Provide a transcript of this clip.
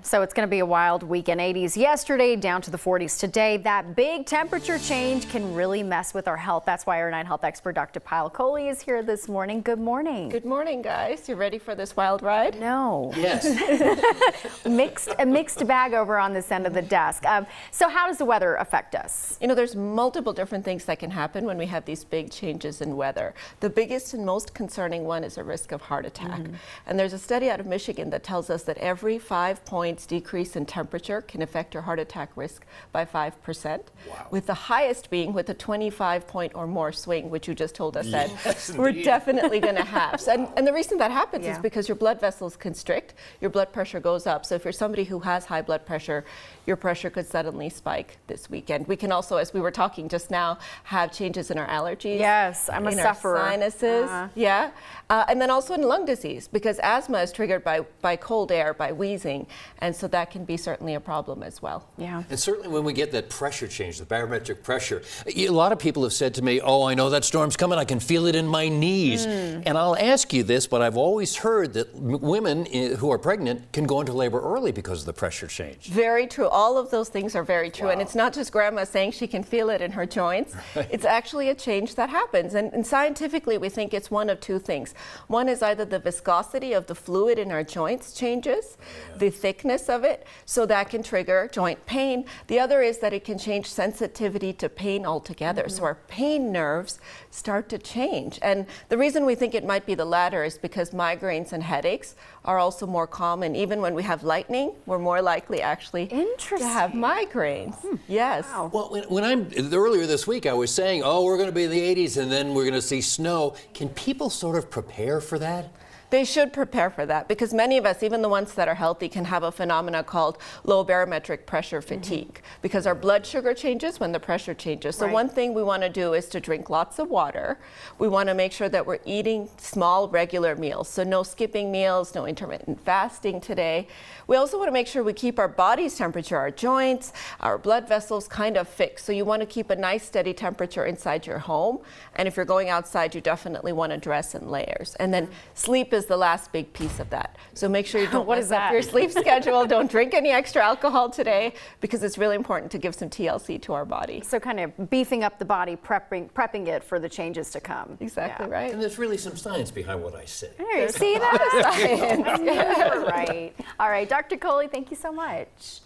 So it's going to be a wild weekend. 80s yesterday, down to the 40s today. That big temperature change can really mess with our health. That's why our 9 health expert, Dr. Payal Kohli, is here this morning. Good morning. Good morning, guys. You ready for this wild ride? No. Yes. A mixed bag over on this end of the desk. So how does the weather affect us? You know, there's multiple different things that can happen when we have these big changes in weather. The biggest and most concerning one is a risk of heart attack. And there's a study out of Michigan that tells us that every 5 points decrease in temperature can affect your heart attack risk by 5%. Wow. With the highest being with a 25-point or more swing, which you just told us Yes, that we're indeed. definitely going to have. And the reason that happens is because your blood vessels constrict, your blood pressure goes up. So if you're somebody who has high blood pressure, your pressure could suddenly spike this weekend. We can also, as we were talking just now, have changes in our allergies. Yes, I'm a sufferer. Our sinuses, and then also in lung disease, because asthma is triggered by cold air, by wheezing, and so that can be certainly a problem as well. Yeah. And certainly when we get that pressure change, the barometric pressure, a lot of people have said to me, oh, I know that storm's coming, I can feel it in my knees. And I'll ask you this, but I've always heard that women who are pregnant can go into labor early because of the pressure change. Very true. All of those things are very true. Wow. And it's not just grandma saying she can feel it in her joints. Right. It's actually a change that happens. And scientifically, we think it's one of two things. One is either the viscosity of the fluid in our joints changes, the thickness of it, so that can trigger joint pain. The other is that it can change sensitivity to pain altogether. So our pain nerves start to change. And the reason we think it might be the latter is because migraines and headaches are also more common. Even when we have lightning, we're more likely actually to have migraines. Yes. Wow. Well, earlier this week, I was saying, oh, we're going to be in the 80s and then we're going to see snow. Can people sort of prepare for that? They should prepare for that because many of us, even the ones that are healthy, can have a phenomena called low barometric pressure fatigue because our blood sugar changes when the pressure changes. So one thing we want to do is to drink lots of water. We want to make sure that we're eating small, regular meals. So no skipping meals, no intermittent fasting today. We also want to make sure we keep our body's temperature, our joints, our blood vessels kind of fixed. So you want to keep a nice steady temperature inside your home. And if you're going outside, you definitely want to dress in layers. And then sleep is the last big piece of that. So make sure you don't mess up your sleep schedule. Don't drink any extra alcohol today because it's really important to give some TLC to our body. So kind of beefing up the body, prepping it for the changes to come. Exactly right. And there's really some science behind what I said. There, see that? Science. Right. All right, Dr. Kohli, thank you so much.